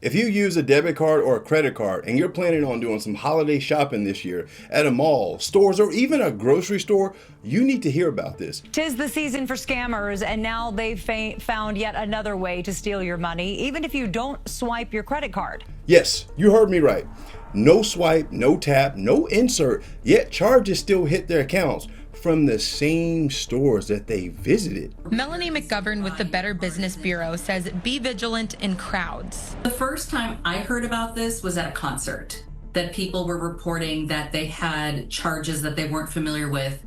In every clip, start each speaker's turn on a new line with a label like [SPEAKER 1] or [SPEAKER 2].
[SPEAKER 1] If you use a debit card or a credit card and you're planning on doing some holiday shopping this year at a mall, stores, or even a grocery store, you need to hear about this.
[SPEAKER 2] 'Tis the season for scammers, and now they've found yet another way to steal your money, even if you don't swipe your credit card.
[SPEAKER 1] Yes, you heard me right. No swipe, no tap, no insert, yet charges still hit their accounts from the same stores that they visited.
[SPEAKER 3] Melanie McGovern with the Better Business Bureau says be vigilant in crowds.
[SPEAKER 4] The first time I heard about this was at a concert, that people were reporting that they had charges that they weren't familiar with,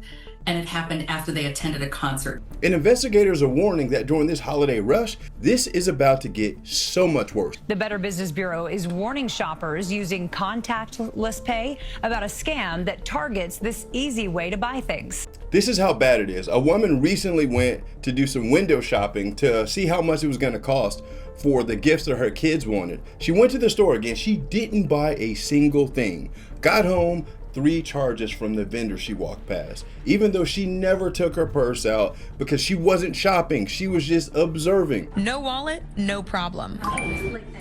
[SPEAKER 4] and it happened after they attended a concert.
[SPEAKER 1] And investigators are warning that during this holiday rush, this is about to get so much worse.
[SPEAKER 2] The Better Business Bureau is warning shoppers using contactless pay about a scam that targets this easy way to buy things.
[SPEAKER 1] This is how bad it is. A woman recently went to do some window shopping to see how much it was going to cost for the gifts that her kids wanted. She went to the store again. She didn't buy a single thing. Got home, 3 charges from the vendor she walked past, even though she never took her purse out because she wasn't shopping. She was just observing.
[SPEAKER 3] No wallet, no problem.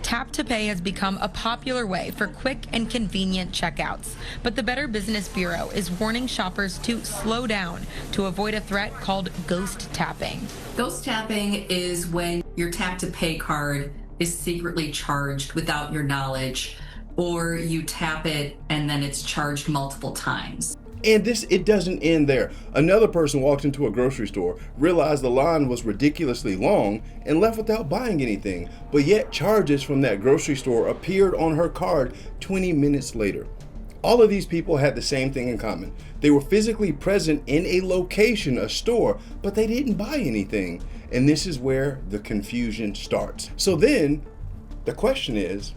[SPEAKER 3] Tap to Pay has become a popular way for quick and convenient checkouts, but the Better Business Bureau is warning shoppers to slow down to avoid a threat called ghost tapping.
[SPEAKER 4] Ghost tapping is when your Tap to Pay card is secretly charged without your knowledge, or you tap it and then it's charged multiple times.
[SPEAKER 1] And it doesn't end there. Another person walked into a grocery store, realized the line was ridiculously long, and left without buying anything. But yet charges from that grocery store appeared on her card 20 minutes later. All of these people had the same thing in common. They were physically present in a location, a store, but they didn't buy anything. And this is where the confusion starts. So then the question is,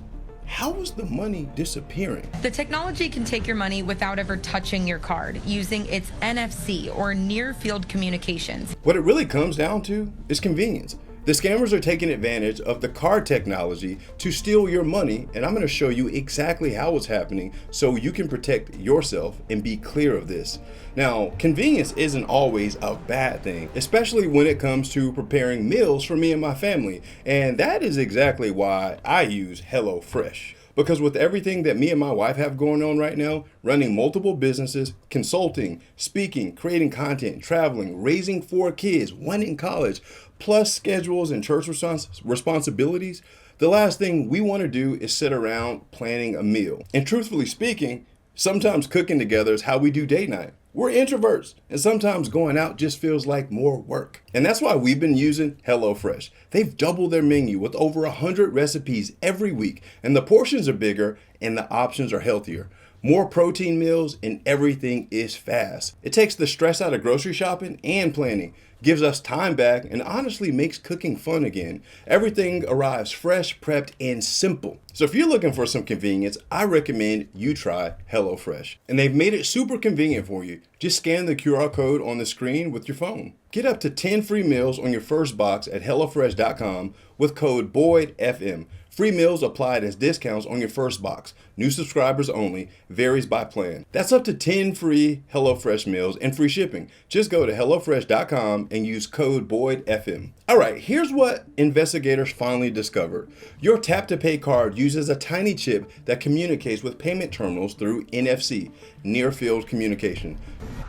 [SPEAKER 1] how is the money disappearing?
[SPEAKER 3] The technology can take your money without ever touching your card using its NFC or near field communications.
[SPEAKER 1] What it really comes down to is convenience. The scammers are taking advantage of the card technology to steal your money, and I'm going to show you exactly how it's happening so you can protect yourself and be clear of this. Now, convenience isn't always a bad thing, especially when it comes to preparing meals for me and my family, and that is exactly why I use HelloFresh. Because with everything that me and my wife have going on right now, running multiple businesses, consulting, speaking, creating content, traveling, raising 4 kids, 1 in college, plus schedules and church responsibilities, the last thing we want to do is sit around planning a meal. And truthfully speaking, sometimes cooking together is how we do date night. We're introverts, and sometimes going out just feels like more work. And that's why we've been using HelloFresh. They've doubled their menu with over 100 recipes every week, and the portions are bigger and the options are healthier. More protein meals, and everything is fast. It takes the stress out of grocery shopping and planning, gives us time back, and honestly makes cooking fun again. Everything arrives fresh, prepped, and simple. So if you're looking for some convenience, I recommend you try HelloFresh. And they've made it super convenient for you. Just scan the QR code on the screen with your phone. Get up to 10 free meals on your first box at HelloFresh.com with code BOYDFM. Free meals applied as discounts on your first box. New subscribers only. Varies by plan. That's up to 10 free HelloFresh meals and free shipping. Just go to HelloFresh.com and use code BOYDFM. Alright, here's what investigators finally discovered. Your Tap to Pay card uses a tiny chip that communicates with payment terminals through NFC, near field communication.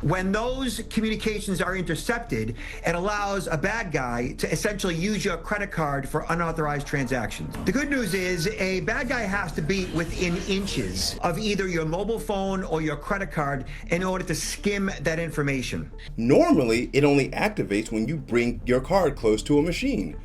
[SPEAKER 5] When those communications are intercepted, it allows a bad guy to essentially use your credit card for unauthorized transactions. The good news is a bad guy has to be within inches of either your mobile phone or your credit card in order to skim that information.
[SPEAKER 1] Normally, it only activates when you bring your card close to a machine.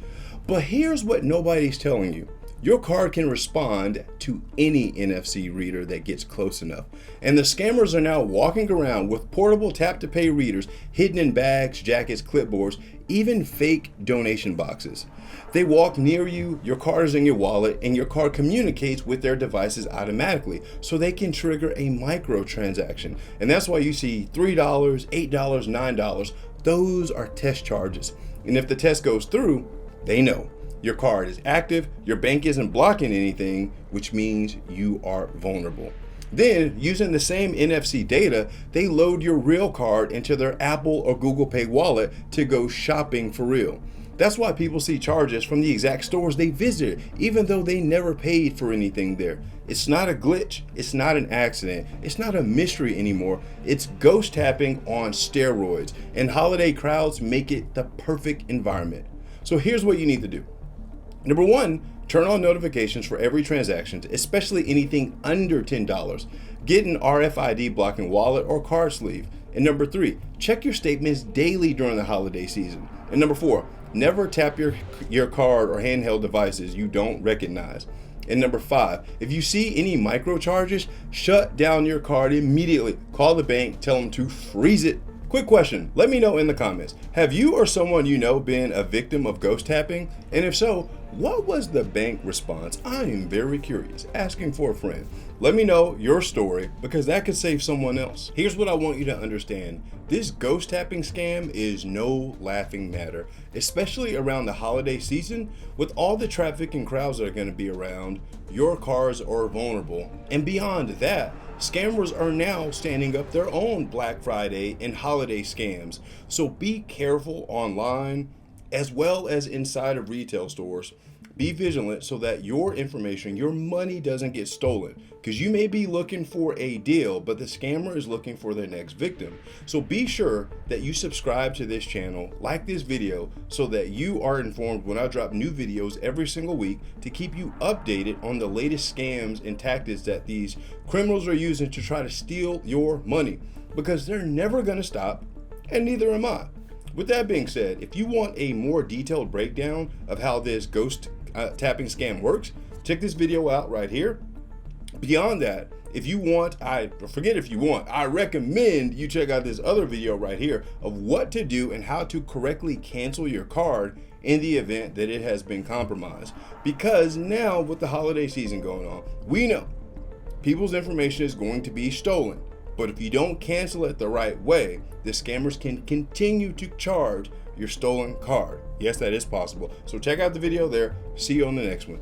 [SPEAKER 1] But here's what nobody's telling you. Your card can respond to any NFC reader that gets close enough. And the scammers are now walking around with portable tap-to-pay readers hidden in bags, jackets, clipboards, even fake donation boxes. They walk near you, your card is in your wallet, and your card communicates with their devices automatically, so they can trigger a microtransaction. And that's why you see $3, $8, $9. Those are test charges. And if the test goes through, they know. Your card is active, your bank isn't blocking anything, which means you are vulnerable. Then, using the same NFC data, they load your real card into their Apple or Google Pay wallet to go shopping for real. That's why people see charges from the exact stores they visited, even though they never paid for anything there. It's not a glitch, it's not an accident, it's not a mystery anymore. It's ghost tapping on steroids, and holiday crowds make it the perfect environment. So here's what you need to do. Number one, turn on notifications for every transaction, especially anything under $10. Get an RFID blocking wallet or card sleeve. And number three, check your statements daily during the holiday season. And number four, never tap your card or handheld devices you don't recognize. And number five, if you see any micro charges, shut down your card immediately. Call the bank, tell them to freeze it. Quick question, let me know in the comments. Have you or someone you know been a victim of ghost tapping? And if so, what was the bank response? I am very curious, asking for a friend. Let me know your story because that could save someone else. Here's what I want you to understand. This ghost tapping scam is no laughing matter, especially around the holiday season. With all the traffic and crowds that are going to be around, your cars are vulnerable. And beyond that, scammers are now standing up their own Black Friday and holiday scams. So be careful online as well as inside of retail stores. Be vigilant so that your information, your money doesn't get stolen, because you may be looking for a deal, but the scammer is looking for their next victim. So be sure that you subscribe to this channel, like this video, so that you are informed when I drop new videos every single week to keep you updated on the latest scams and tactics that these criminals are using to try to steal your money, because they're never going to stop, and neither am I. With that being said, if you want a more detailed breakdown of how this ghost tapping scam works, check this video out right here. Beyond that, if you want, I recommend you check out this other video right here of what to do and how to correctly cancel your card in the event that it has been compromised. Because now with the holiday season going on, we know people's information is going to be stolen. But if you don't cancel it the right way, the scammers can continue to charge your stolen card. Yes, that is possible. So check out the video there. See you on the next one.